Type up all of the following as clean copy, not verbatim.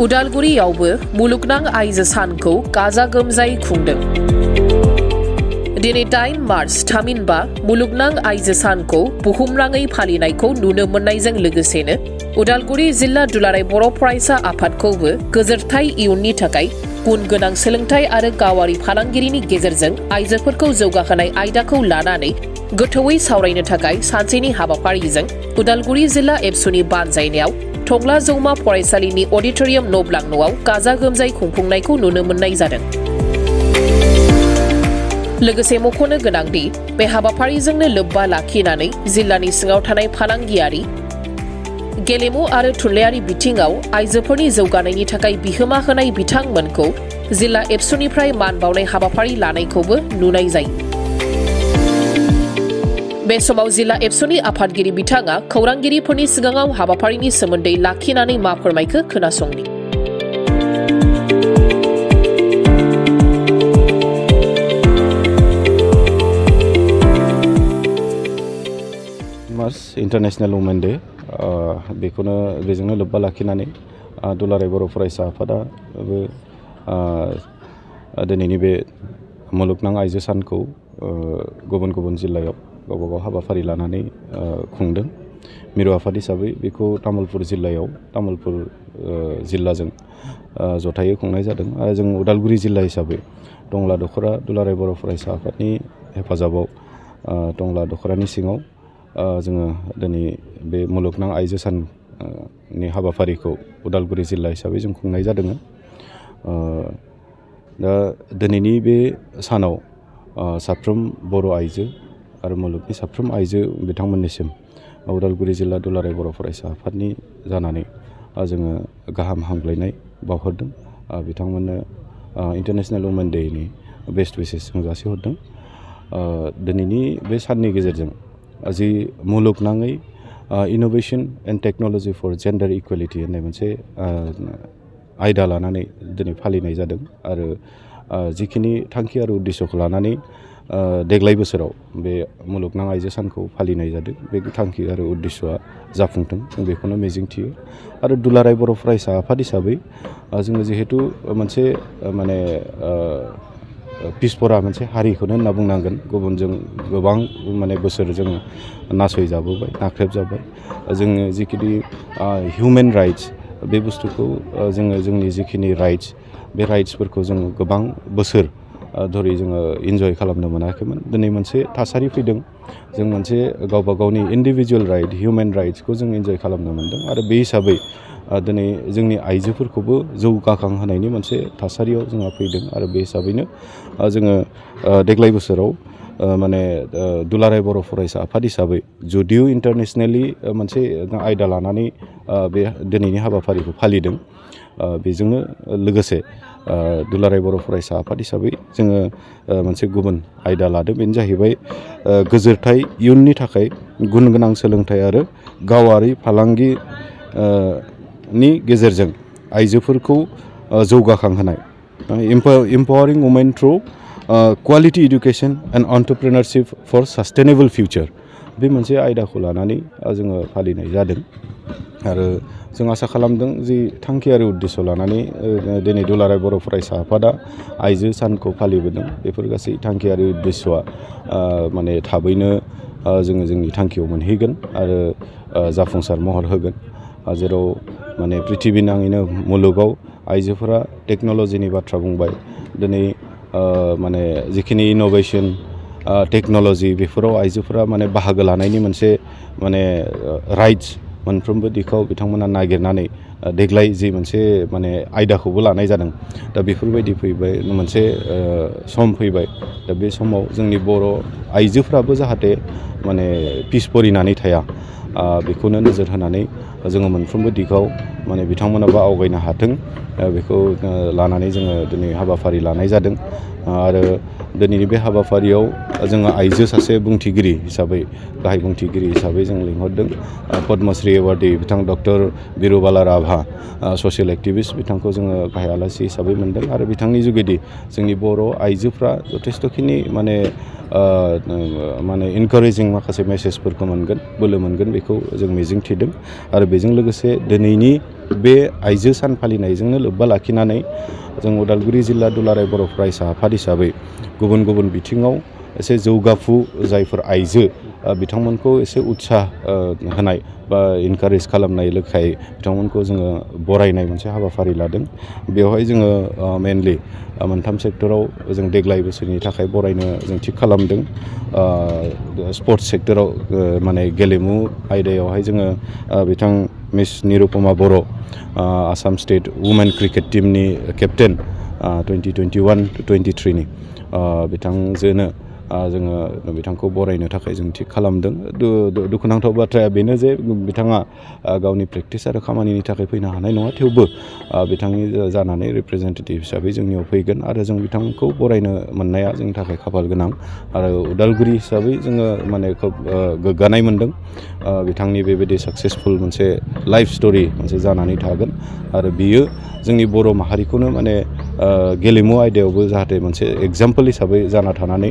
उदालगुरियावबो मुलुगनां आइजो सानखौ गाजा गोमजायै खुंदों। दिनै 8 मार्च थामहिनबा मुलुगनां आइजो सानखौ बुहुमनाङै फालिनायखौ नुनो मोननायजों लोगोसेनो उदालगुरि जिल्ला दुलाराय बर' फरायसा आफादखौबो गोजोरथाय इयुननि थाखाय गुन गोनां सोलोंथाय आरो गावारि फालांगिरिनि गेजेरजों आइजोफोरखौ जौगाहोनाय आयदाखौ लानानै गोथौयै सावरायनो थाखाय सानसेनि हाबाफारिजों उदालगुरि जिल्ला एबसुनि बानजायनायाव टंला जौमा फरायसालिनि अडिटोरियाम न'ब्लां न'आव गाजा गोमजायै खुंफुंनायखौ नुनो मोननाय जादों। लोगोसे मख'नो गोनांदि बे हाबाफारिजोंनो लोब्बा लाखिनानै जिल्लानि सिङाव थानाय फालांगियारि, गेलेमु आरो थुनलाइयारि बिथिङाव आइजोफोरनि जौगानायनि थाखाय बिहोमा होनाय बिथांमोनखौ जिल्ला एबसुनिफ्राय मान बावनाय हाबाफारि लानायखौबो नुनाय जायो। बे समाव जिल्ला एबसुनि आफादगिरि बिथाङा खौरांगिरिफोरनि सिगाङाव हाबाफारिनि सोमोन्दै लाखिनानै मा फोरमायखो खोनासंनि। मार्च इन्टारनेशनेल वुमेन डे बेजोंनो लोब्बा लाखिनानै दुलाराय बर' फरायसा आफादाबो दिनैनि बे मुलुगनां आइजो सानखौ गुबुन गुबुन जिल्लायाव गावबा गाव हाबाफारि लानानै खुंदों। मिरु आफाद हिसाबै बेखौ तामुलपुर जिल्लाजों जथायै खुंनाय जादों आरो जों उदालगुरि जिल्ला हिसाबै टंला दख'रा दुलाराय बर' फरायसा आफादनि हेफाजाबाव टंला दख'रानि सिङाव जोङो दिनै बे मुलुगनां आइजो साननि हाबाफारिखौ उदालगुरि जिल्ला हिसाबै जों खुंनाय जादों। दा दिनैनि बे सानाव साफ्रोम बर' आइजो आरो मुलुगनि साफ्रोम आइजो बिथांमोननिसिम उदालगुरि जिल्ला दुलाराय बर' फरायसा आफादनि जानानै जोङो गाहाम हामग्लायनाय बावहरदों। बिथांमोननो इन्टारनेशनेल वुमेन डेनि बेस्ट उइसेस जों जासिहरदों। दिनैनि बे साननि गेजेरजों जि मुलुगनाङै innovation and technology for gender equality होननाय मोनसे आयदा लानानै दिनै फालिनाय जादों आरो जिखिनि थांखि आरो उद्देश्यखौ लानानै देग्लाय बोसोराव बे मुलुगनां आइजो सानखौ फालिनाय जादों। बे थांखि आरो उद्देश्यआ जाफुंथों जों बेखौनो मिजिंथियो आरो दुलाराय बर' फरायसा आफाद हिसाबै जोङो जिहेथु मोनसे माने पिसपरा मोनसे हारिखौनो होनना बुंनांगोन। गुबुनजों गोबां माने बोसोर जों नासयजाबोबाय, नाख्रेबजाबाय। जोङो जिखिनि हिउमेन राइट्स बे बुस्थुखौ जोङो जोंनि जिखिनि राइट्स बे राइट्सफोरखौ जों गोबां बोसोर धरि जोङो इन्जय खालामनो मोनाखैमोन। दिनै मोनसे थासारि फैदों, जों मोनसे गावबा गावनि इन्डिभिजुवेल राइट हिउमेन राइट्सखौ जों इन्जय खालामनो मोनदों आरो बे हिसाबै दिनै जोंनि आइजोफोरखौबो जौगाखांहोनायनि मोनसे थासारियाव जोंहा फैदों आरो बे हिसाबैनो जोङो देग्लाय बोसोराव माने दुलाराय बर' फरायसा आफाद हिसाबै जुदिअ इन्टारनेशनेलि मोनसे आयदा लानानै बे दिनैनि हाबाफारिखौ फालिदों। बेजोंनो लोगोसे दुलाराय बर' फरायसा आफाद हिसाबै जोङो मोनसे गुबुन आयदा लादों। बेनो जाहैबाय गोजोरथाय इयुननि थाखाय गुन गोनां सोलोंथाइ आरो गावारि फालांगि नि गेजेरजों आइजोफोरखौ जौगाखांहोनाय empowering women through quality education and entrepreneurship for sustainable future बे मोनसे आयदाखौ लानानै जोङो फालिनाय जादों आरो जों आसा खालामदों जि थांखि आरो उद्देश्य लानानै दिनै दुलाराय बर' फरायसा आफादा आइजो सानखौ फालिबोदों। बेफोर गासै थांखि आरो उद्देश्यआ माने थाबैनो जोङो जोंनि थांखियाव मोनहैगोन आरो जाफुंसार महर होगोन। जेराव माने पृथिबि नाङैनो मुलुगाव आइजोफोरा टेक्न'लजिनि बाथ्रा बुंबाय। दिनै माने जिखिनि इन'भेशन टेक्न'लजि बेफोराव आइजोफोरा माने बाहागो लानायनि मोनसे माने राइट्स मोनफ्रोमबो दिगाव बिथांमोना नागिरनानै देग्लाय जि मोनसे माने आयदाखौबो लानाय जादों। दा बेफोरबायदि फैबाय मोनसे सम फैबाय। दा बे समाव जोंनि बर' आइजोफ्राबो जाहाथे माने पिसपरिनानै थाया बेखौनो नोजोर होनानै जोङो मोनफ्रोमबो दिगाव माने बिथांमोनाबो आवगायनो हाथों बेखौ लानानै जोङो दिनै हाबाफारि लानाय जादों आरो दिनैनि बे हाबाफारियाव जोङो आइजो सासे बुंथिगिरि हिसाबै गाहाय बुंथिगिरि हिसाबै जों लिंहरदों पद्मश्री एवार्डी बिथां डक्टर बिरुबाला राभा ससियेल एक्टिभिस्ट बिथांखौ जोङो गाहाय आलासि हिसाबै मोनदों आरो बिथांनि जुगेदि जोंनि बर' आइजोफ्रा जथेस्थ'खिनि माने इनकारेजिं माखासे मेसेजफोरखौ मोनगोन, बोलो मोनगोन बेखौ जों मिजिंथिदों आरो बेजों लोगोसे दिनैनि बे आइजो सान फालिनायजोंनो लोब्बा लाखिनानै जों उदालगुरि जिल्ला दुलाराय बर' फरायसा आफाद हिसाबै गुबुन गुबुन बिथिङाव एसे जौगाफु जायफोर आइजो बिथांमोनखौ एसे उत्साह होनाय बा इनकारेज खालामनाय लेखायै बिथांमोनखौ जोङो बरायनाय मोनसे हाबाफारि लादों। बेवहाय जोङो मेनलि मोनथाम सेक्टराव जों देग्लाय बोसोरनि थाखाय बरायनो जों थिग खालामदों। स्पर्ट्स सेक्टराव माने गेलेमु आयदायावहाय जोङो बिथां मिस निरुपमा बर' आसाम स्टेट वुमेन क्रिकेट टीमनि केप्टेन 2021-23नि बिथांजोनो जोङो बिथांखौ बरायनो थाखाय जों थिग खालामदों। दुखुनांथाव बाथ्राया बेनो जे बिथाङा गावनि प्रेक्टिस आरो खामानिनि थाखाय फैनो हानाय नङा, थेवबो बिथांनि जानानै रिप्रेजेन्टेटिभ हिसाबै जोंनियाव फैगोन आरो जों बिथांखौ बरायनो मोननाया जोंनि थाखाय खाफाल गोनां आरो उदालगुरि हिसाबै जोङो माने खोब गोग्गानाय मोनदों। बिथांनि बेबायदि साक्सेसफुल मोनसे लाइफ स्ट'रि मोनसे जानानै थागोन आरो बियो जोंनि बर' माहारिखौनो माने गेलेमु आयदायावबो जाहाथे मोनसे एगजाम्पोल हिसाबै जाना थानानै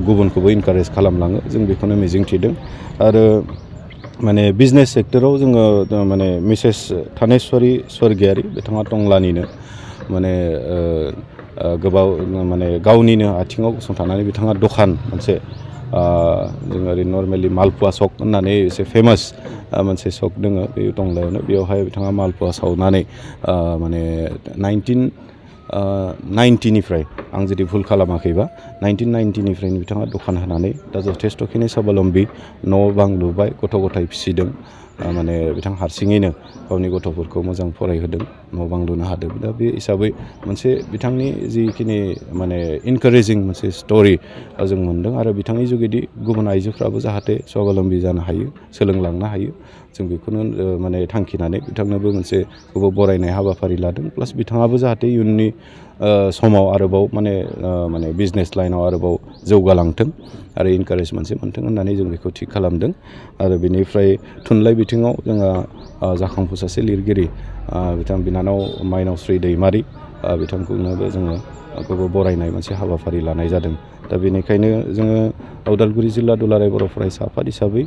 गुबुनखौबो इनकारेज खालामलाङो, जों बेखौनो मिजिंथिदों। आरो माने बिजनेस सेक्टराव जोङो माने मिसेस थानेस्वरि स्वर्गियारि बिथाङा टंलानिनो माने गोबाव माने गावनिनो आथिङाव गसंथानानै बिथाङा दखान मोनसे जों ओरै नर्मेलि मालपुवा सक होननानै एसे फेमास मोनसे सक दङ बे टंलायावनो, बेवहाय बिथाङा मालपुवा सावनानै माने 1990निफ्राय आं जुदि भुल खालामाखैबा 1990निफ्रायनो बिथाङा दखान होनानै दा जथेस्थ'खिनि साभालम्बि न' बां लुबाय, गथ' गथाय फिसिदों, माने बिथां हारसिङैनो गावनि गथ'फोरखौ मोजां फरायहोदों, न' बां लुनो हादों। दा बे हिसाबै मोनसे बिथांनि जिखिनि माने इनकारेजिं मोनसे स्ट'रि जों मोनदों आरो बिथांनि जुगेदि गुबुन आइजोफ्राबो जाहाथे स्वाबलम्बि जानो हायो, सोलोंलांनो हायो, जों बेखौनो माने थांखिनानै बिथांनोबो मोनसे बरायनाय हाबाफारि लादों। प्लास बिथाङाबो जाहाथे इयुननि समाव आरोबाव माने बिजनेस लाइनाव आरोबाव जौगालांथों आरो इनकारेज मोनसे मोनथों होननानै जों बेखौ थिग खालामदों। आरो बेनिफ्राय थुनलाइ बिथिङाव जोंहा जाखांफु सासे लिरगिरि बिथां बिनानाव माइनावस्रि दैमारि बिथांखौनोबो जोङो बरायनाय मोनसे हाबाफारि लानाय जादों। दा बेनिखायनो जोङो उदालगुरि जिल्ला दुलाराय बर' फरायसा आफाद हिसाबै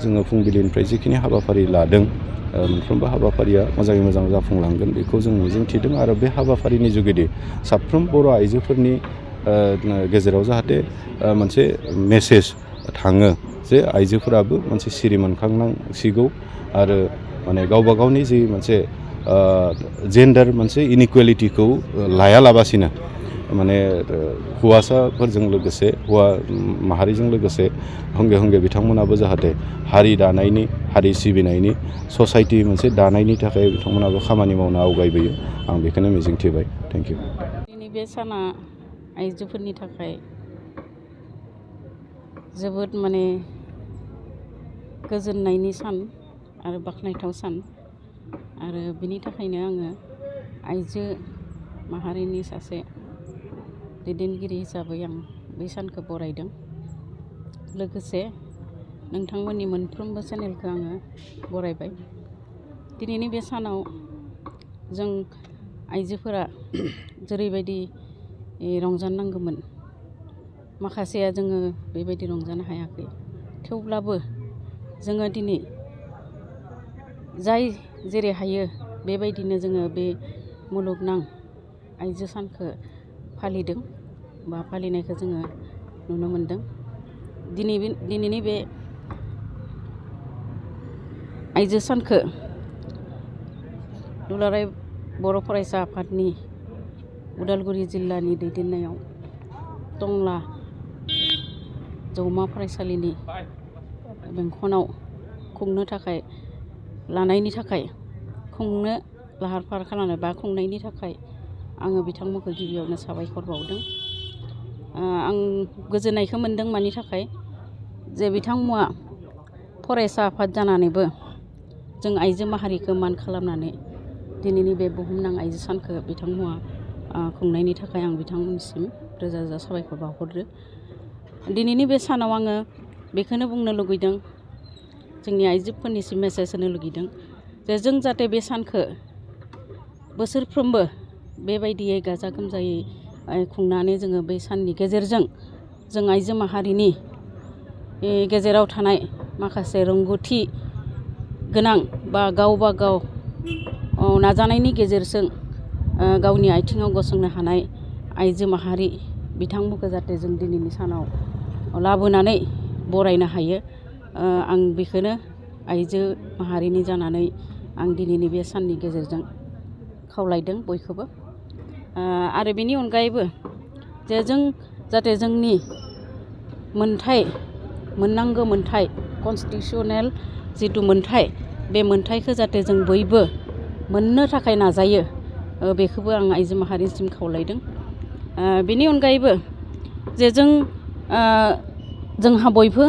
जोङो फुंबिलिनिफ्राय जिखिनि हाबाफारि लादों मोनफ्रोमबो हाबाफारिया मोजाङै मोजां जाफुंलांगोन बेखौ जों मिजिंथिदों आरो बे हाबाफारिनि जुगेदि साफ्रोम बर' आइजोफोरनि गेजेराव जाहाथे मोनसे मेसेज थाङो जे आइजोफोराबो मोनसे सिरि मोनखांनांसिगौ आरो माने गावबा गावनि जि मोनसे जेन्डार मोनसे इनइकुवेलिटिखौ लायालाबासिनो माने हौवासाफोरजों लोगोसे हौवा माहारिजों लोगोसे हंगे हंगे बिथांमोनाबो जाहाथे हारि दानायनि, हारि सिबिनायनि, ससाइटि मोनसे दानायनि थाखाय बिथांमोनाबो खामानि मावनो आवगायबोयो, आं बेखौनो मिजिंथिबाय। Thank you. दिनै बे साना आइजोफोरनि थाखाय जोबोद माने गोजोननायनि सान आरो बाख्नायथाव सान आरो बिनि थाखायनो आङो आइजो माहारिनि सासे दैदेनगिरि हिसाबै आं बै सानखौ बरायदों। लोगोसे नोंथांमोननि मोनफ्रोमबो चेनेलखौ आङो बरायबाय। दिनैनि बे सानाव जों आइजोफोरा जेरैबायदि रंजानांगौमोन, माखासेया जोङो बेबायदि रंजानो हायाखै, थेवब्लाबो जोङो दिनै जाय जेरै हायो बेबायदिनो जोङो बे मुलुगनां आइजो सानखौ फालिदों बा फालिनायखौ जोङो नुनो मोनदों। दिनैनि बे आइजो सानखौ दुलाराय बर' फरायसा आफादनि उदालगुरि जिल्लानि दैदेननायाव टंला जौमा फरायसालिनि बेंखनाव खुंनो लाहार फाहार खालामनाय बा खुंनायनि थाखाय आङो बिथांमोनखौ गिबियावनो साबायखर बावदों। आं गोजोननायखौ मोन्दों मानि थाखाय जे बिथांमोना फरायसा आफाद जानानैबो जों आइजो माहारिखौ मान खालामनानै दिनैनि बे बुहुमनां आइजो सानखौ बिथांमोना खुंनायनि थाखाय आं बिथांमोननिसिम रोजा रोजा साबायखर बावहरो। दिनैनि बे सानाव आङो बेखौनो बुंनो लुगैदों, जोंनि आइजोफोरनिसिम मेसेज होनो लुगैदों जे जों जाहाथे बे सानखौ बोसोरफ्रोमबो बेबायदियै गाजा गोमजायै खुंनानै जोङो बै साननि गेजेरजों जों आइजो माहारिनि गेजेराव थानाय माखासे रोंगौथि गोनां बा गावबा गाव नाजानायनि गेजेरजों गावनि आथिङाव गसंनो हानाय आइजो माहारि बिथांमोनखौ जाहाथे जों दिनैनि सानाव लाबोनानै बरायनो हायो। आं बेखौनो आइजो माहारिनि जानानै आं दिनैनि बे साननि गेजेरजों खावलायदों बयखौबो। आरो बेनि अनगायैबो जे जों जाहाथे जोंनि मोननांगौ मोनथाय कनस्टिटिउसनेल जिथु मोनथाय बे मोनथायखौ जाहाथे जों बयबो मोननो थाखाय नाजायो, बेखौबो आं आइजो माहारिसिम खावलायदों। बेनि अनगायैबो जे जोंहा बयबो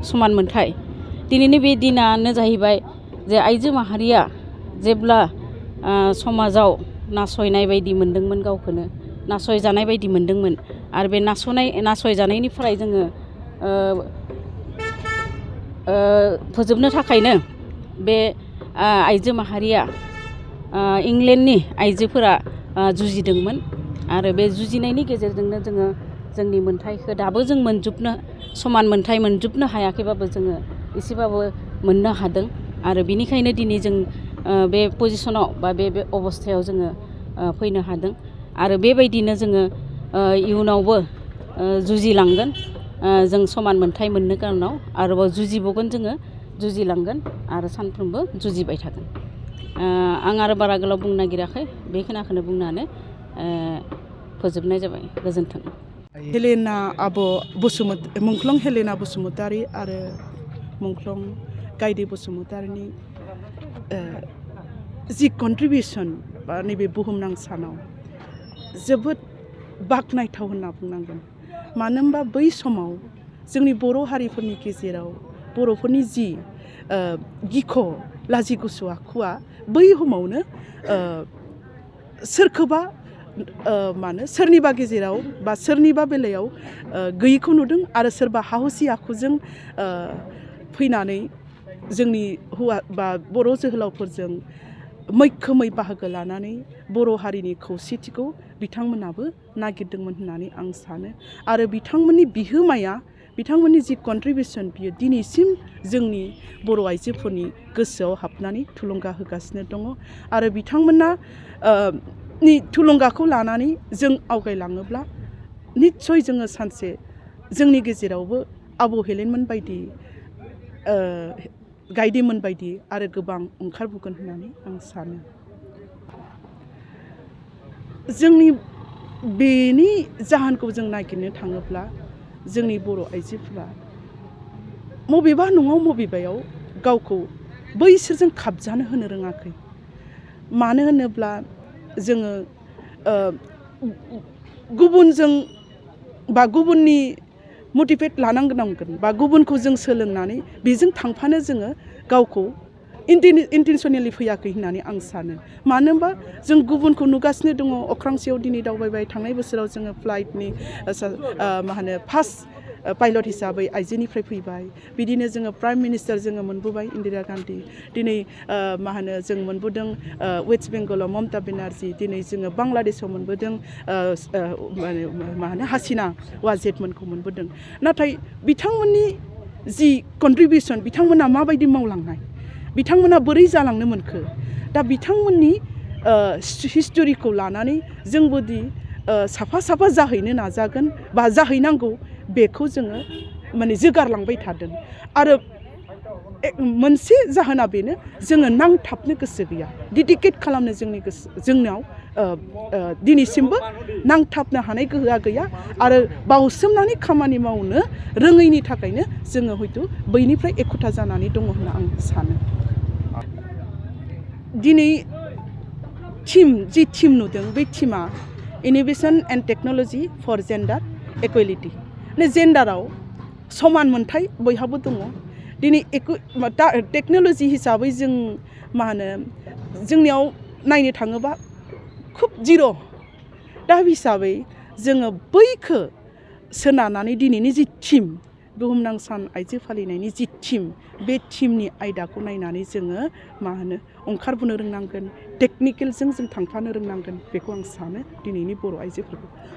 समान मोनथाय। दिनैनि बे दिनानो जाहैबाय जे आइजो माहारिया जेब्ला समाजाव नासयनाय बायदि मोनदोंमोन, गावखौनो नासयजानाय बायदि मोनदोंमोन, आरो बे नासयजानायनिफ्राय जोङो फोजोबनो थाखायनो बे आइजो माहारिया इंलेन्डनि आइजोफोरा जुजिदोंमोन। आरो बे जुजिनायनि गेजेरजोंनो जोङो जोंनि मोनथायखौ दाबो जों समान मोनथाय मोनजोबनो हायाखैबाबो जोङो एसेबाबो मोननो हादों। आरो बिनिखायनो दिनै जों बे पजिसनाव बा बे अबस्थायाव जोङो फैनो हादों। आरो बेबायदिनो जोङो इयुनावबो जुजिलांगोन। जों समान मोनथाय मोननो कारनाव आरोबाव जुजिबावगोन, जोङो जुजिलांगोन आरो सानफ्रोमबो जुजिबाय थागोन। आं आरो बारा गोलाव बुंनो नागिराखै, बेखिनिखौनो बुंनानै फोजोबनाय जाबाय। गोजोन्थों। हेलेना मुंख्लं हेलेना बसुमतारी आरो मुंख्लं गायदे बसुमतारीनि जि कन्ट्रिबिउसन बा नैबे बुहुमनां सानाव जोबोद बाख्नायथाव होनना बुंनांगोन। मानो होनबा बै समाव जोंनि बर' हारिफोरनि गेजेराव बर'फोरनि जि गिख' लाजि गुसु आखुआ बै समावनो सोरखौबा सोरनिबा गेजेराव बा सोरनिबा बेलायाव गैयिखौ नुदों, आरो सोरबा साहसि आखुजों फैनानै जोंनि हौवा बा बर' जोहोलावफोरजों मैखोमै बाहागो लानानै बर' हारिनि खौसेथिखौ बिथांमोनाबो नागिरदोंमोन होननानै आं सानो। आरो बिथांमोननि बिहोमाया, बिथांमोननि जि कन्ट्रिबिउसन, बियो दिनैसिम जोंनि बर' आइजोफोरनि गोसोआव हाबनानै थुलुंगा होगासिनो दङ। आरो बिथांमोना नि थुलुंगाखौ लानानै जों आवगायलाङोब्ला निस्सय जोङो सानसे जोंनि गेजेरावबो आब' हेलेनमोन बायदि, गायदेमोन बायदि आरो गोबां ओंखारबोगोन होननानै आं सानो। जोंनि बेनि जाहोनखौ जों नागिरनो थाङोब्ला जोंनि बर' आइजोफोरा मबेबा नङा मबेबायाव गावखौ बैसोरजों खाबजानो होनो रोङाखै। मानो होनोब्ला जोङो गुबुनजों बा गुबुननि मटिभेट लानांगोन, बा गुबुनखौ जों सोलोंनानै बेजों थांफानो जोङो गावखौ इन्टेनसनेलि फैयाखै होननानै आं सानो। मानो होनबा जों गुबुनखौ नुगासिनो दङ। अख्रांसेयाव दिनै दावबायबाय, थांनाय बोसोराव जोङो फ्लाइटनि फार्स्ट पाइलट हिसाबै आइजोनिफ्राय फैबाय। बिदिनो जोङो प्राइम मिनिस्टार जोङो मोनबोबाय इन्दिरा गान्धी। दिनै जों मोनबोदों वेस्ट बेंगलाव ममता बेनार्जी। दिनै जोङो बांलादेशआव मोनबोदों हासिना वाजेदमोनखौ मोनबोदों। नाथाय बिथांमोननि जि कन्ट्रिबिउसन, बिथांमोना माबायदि मावलांनाय, बिथांमोना बोरै जालांनो मोनखो, दा बिथांमोननि हिस्टरिखौ लानानै जोंबोदि साफा साफा जाहैनो नाजागोन बा जाहैनांगौ, बेखौ जोङो जोगारलांबाय थादों। आरो मोनसे जाहोना बेनो, जोङो नांथाबनो गोसो गैया, डेडिकेट खालामनो जोंनाव दिनैसिमबो नांथाबनो हानाय गोहोआ गैया। आरो बावसोमनानै खामानि मावनो रोङैनि थाखायनो जोङो हयथ' बैनिफ्राय एखुथा जानानै दङ होनना आं सानो। दिनै जि टीम नुदों, बे टीमा innovation and technology for gender equality. जेन्डाराव समान मोनथाय बयहाबो दङ। दिनै टेक्न'लजि हिसाबै जों जोंनियाव नायनो थाङोबा खुब जिर'। दा हिसाबै जोङो बैखो सोनारनानै दिनैनि जि टीम, बुहुमनां सान आइजो फालिनायनि जि टीम, बे टीमनि आयदाखौ नायनानै जोङो ओंखारबोनो रोंनांगोन, टेकनिकेलजों जों थांफानो रोंनांगोन। बेखौ आं सानो दिनैनि बर' आइजोफोरखौ।